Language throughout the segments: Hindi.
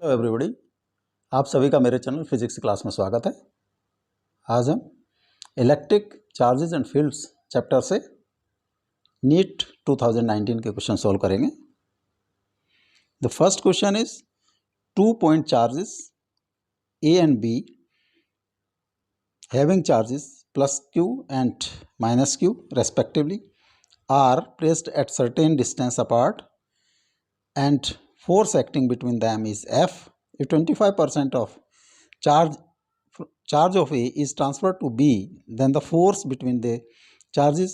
हेलो एवरीबॉडी, आप सभी का मेरे चैनल फिजिक्स क्लास में स्वागत है। आज हम electric charges and fields chapter से नीट 2019 के क्वेश्चन सॉल्व करेंगे। The first question is 2 point charges A and B having charges plus Q and minus Q respectively are placed at certain distance apart and force acting between them is F. If 25% of charge of A is transferred to B, then the force between the charges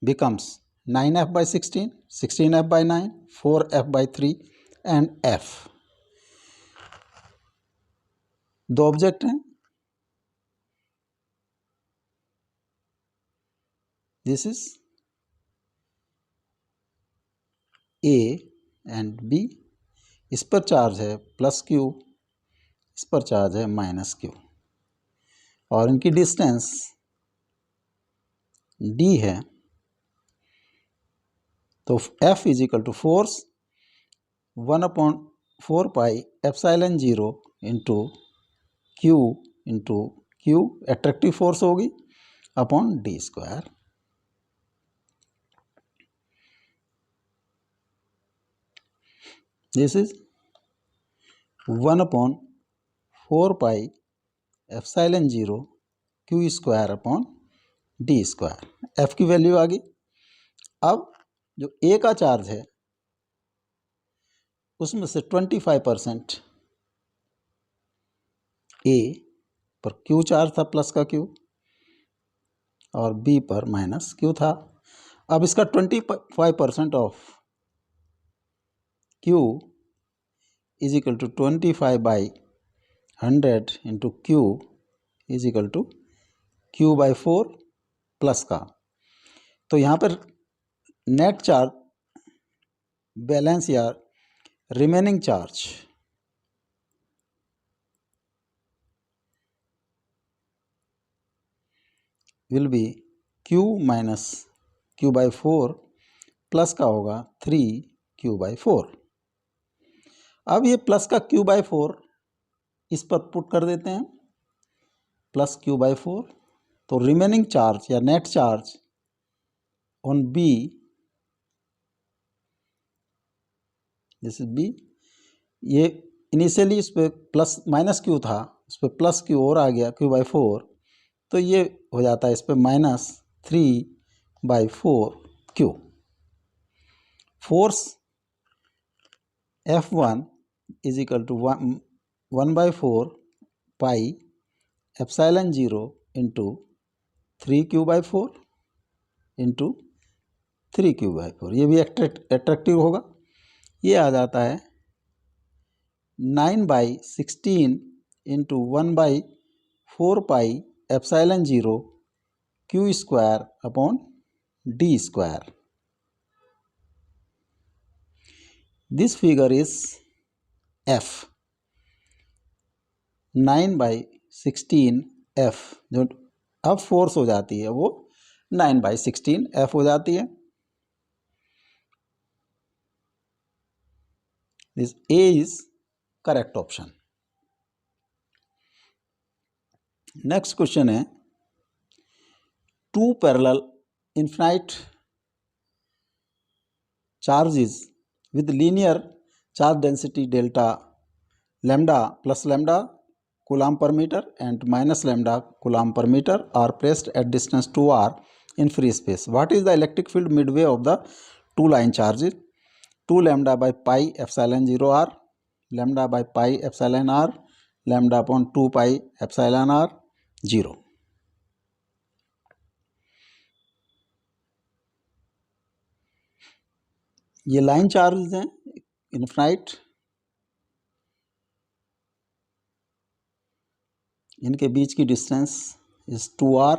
becomes 9F by 16, 16F by 9, 4F by 3 and F. दो ऑब्जेक्ट हैं, this is A and B। इस पर चार्ज है प्लस क्यू, इस पर चार्ज है माइनस क्यू और इनकी डिस्टेंस D है। तो F is equal to force 1/4 pi epsilon 0 into Q attractive force होगी upon D square. This is 1/4 pi epsilon 0 Q square upon D square. F की वैल्यू आ गई। अब जो ए का चार्ज है उसमें से 25% ए पर क्यू चार्ज था प्लस का क्यू और बी पर माइनस क्यू था। अब इसका 25% of Q is equal to 25/100 into Q is equal to Q/4 plus का। तो यहाँ पर नेट चार्ज बैलेंस या remaining charge will be Q माइनस Q/4 प्लस का होगा 3Q/4। अब ये प्लस का Q/4 इस पर पुट कर देते हैं, प्लस Q/4। तो रिमेनिंग चार्ज या net charge on B, this is B। ये इनिशियली इस पर प्लस माइनस क्यू था, उस पर प्लस क्यू और आ गया Q/4, तो ये हो जाता है इस पर minus 3/4Q। Force F1 is equal to 1/4 pi epsilon 0 into 3Q/4 into 3Q/4। ये भी एट्रैक्टिव होगा। ये आ जाता है 9/16 into 1/4 pi epsilon 0 Q square upon D square. This figure is F 9/16F। जो अब फोर्स हो जाती है वो 9/16F हो जाती है। This A is correct option. Next question है 2 parallel infinite charges with linear charge density delta lambda plus lambda coulomb per meter and minus lambda coulomb per meter are placed at distance 2r in free space. What is the electric field midway of the two line charges? 2 lambda by pi epsilon 0 r, lambda by pi epsilon r, lambda upon 2 pi epsilon r 0. ये लाइन चार्जेस हैं इनफाइनाइट, इनके बीच की distance is 2r।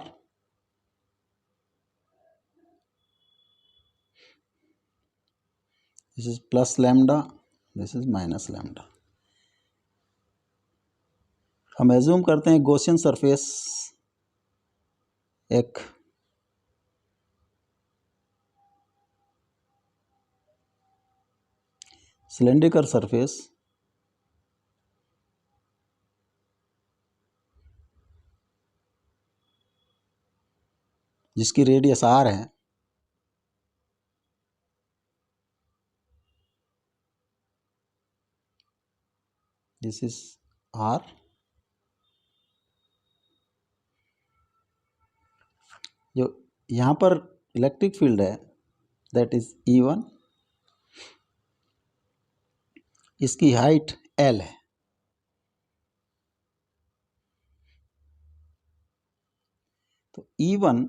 This is plus lambda, this is minus lambda. हम एज्यूम करते हैं गॉसियन सरफेस एक सिलेंड्रिकल सरफेस जिसकी रेडियस r है, दिस इज r, जो यहाँ पर इलेक्ट्रिक फील्ड है दैट इज E1, इसकी हाइट L है। तो E1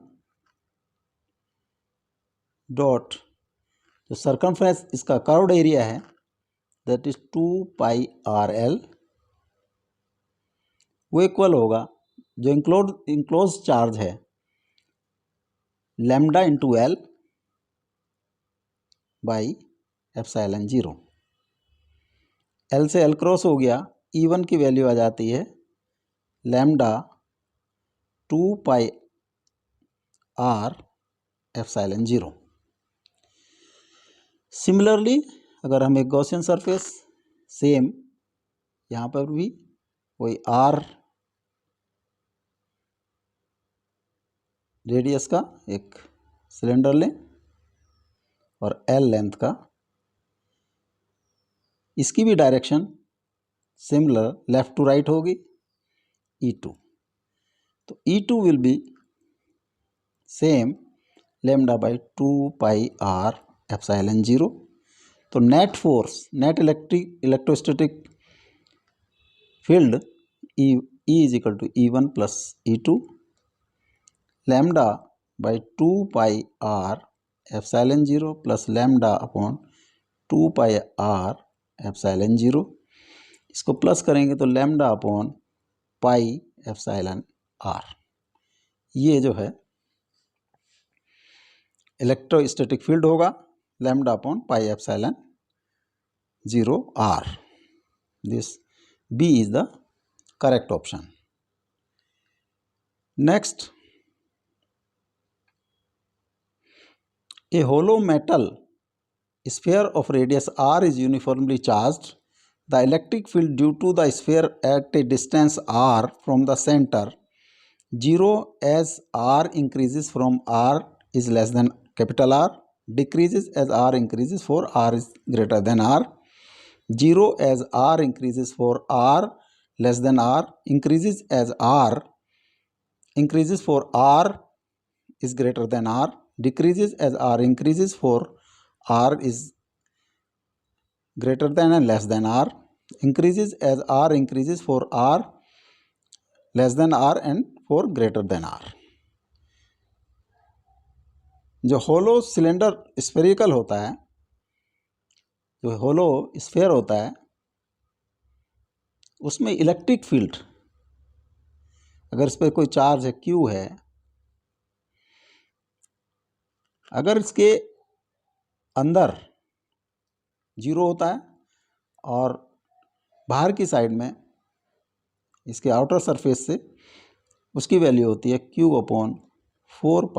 डॉट जो सर्कमफ्रेंस इसका कर्व्ड एरिया है दैट इज 2πrl, वो इक्वल होगा जो इंक्लोज चार्ज है lambda into L by epsilon 0। L से एल क्रॉस हो गया, E1 की वैल्यू आ जाती है लैम्डा 2πr एप्सिलॉन 0। सिमिलरली अगर हम एक गॉसियन सरफेस सेम यहाँ पर भी वही r रेडियस का एक सिलेंडर लें और L लेंथ का, इसकी भी direction similar left to right होगी E2। तो E2 will be same lambda by 2πr epsilon 0। तो net force, net electrostatic field E is equal to E1 plus E2 lambda by 2πr epsilon 0 plus lambda upon 2πr epsilon 0। इसको प्लस करेंगे तो lambda upon pi epsilon r। ये जो है इलेक्ट्रोस्टैटिक फील्ड होगा lambda upon pi epsilon 0 r। This B is the correct option. Next, a hollow metal sphere of radius r is uniformly charged. The electric field due to the sphere at a distance r from the center 0 as r increases from r is less than capital R, decreases as r increases for r is greater than r, 0 as r increases for r less than r, increases as r increases for r is greater than r, decreases as r increases for r is greater than and less than r, increases as r increases for r less than r and for greater than r। जो होलो सिलेंडर स्फेरिकल होता है, जो होलो स्फेयर होता है, उसमें इलेक्ट्रिक फील्ड अगर इस पर कोई चार्ज है Q है, अगर इसके अंदर 0 होता है और बाहर की साइड में इसके आउटर सरफेस से उसकी वैल्यू होती है Q upon 4π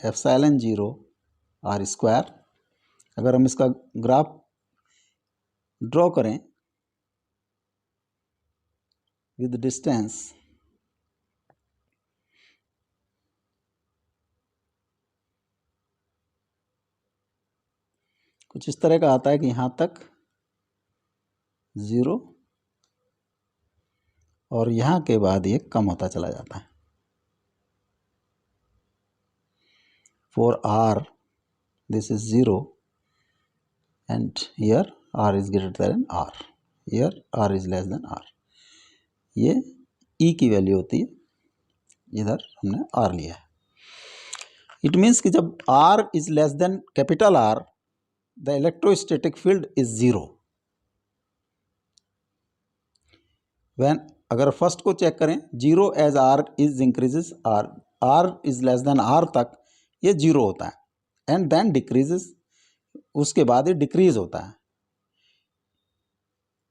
epsilon 0 r square. अगर हम इसका ग्राफ ड्रॉ करें विद डिस्टेंस कुछ इस तरह का आता है कि यहाँ तक 0 और यहाँ के बाद ये कम होता चला जाता है। For r this is 0 and here r is greater than r, here r is less than r। ये E की वैल्यू होती है, इधर हमने r लिया है। इट मीन्स कि जब r is less than capital R, the electrostatic field is 0। when अगर फर्स्ट को चेक करें 0 as r is increases r is less than r तक ये 0 होता है एंड देन डिक्रीजेस, उसके बाद ये डिक्रीज होता है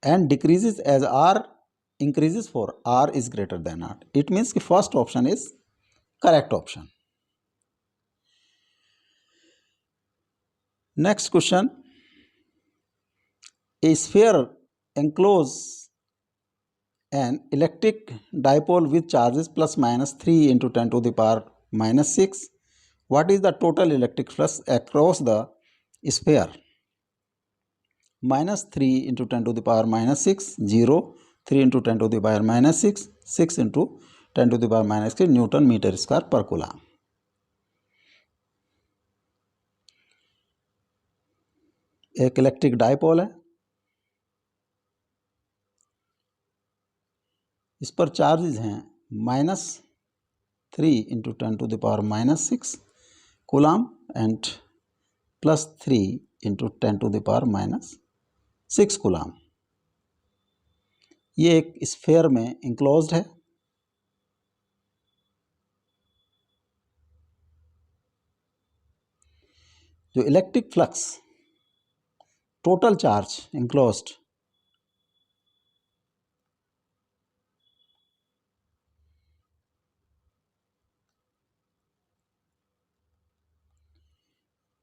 and decreases as r increases for r is greater than r। It means कि first option is correct option. Next question, a sphere enclose an electric dipole with charges plus minus 3 into 10 to the power minus 6 What is the total electric flux across the sphere? Minus 3 into 10 to the power minus 6, 0, 3 into 10 to the power minus 6, 6 into 10 to the power minus 6 newton metre square पर कूलम। एक इलेक्ट्रिक डायपोल है, इस पर चार्जेज हैं -3 into 10 to the power -6 coulomb and +3 into 10 to the power -6 coulomb. ये एक स्फीयर में इंक्लोज्ड है। जो electric flux total charge enclosed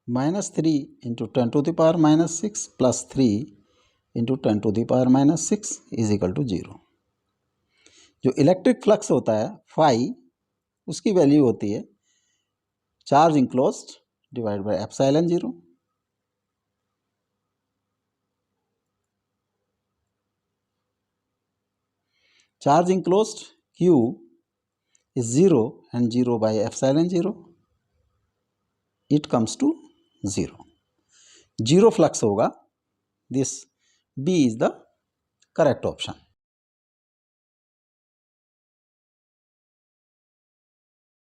-3 into 10 to the power -6 +3 into 10 to the power -6 is equal to 0। जो इलेक्ट्रिक फ्लक्स होता है फाई, उसकी वैल्यू होती है charge enclosed divide by epsilon 0। Charge enclosed Q is 0 and 0 by epsilon 0. It comes to 0. 0 flux होगा. This B is the correct option.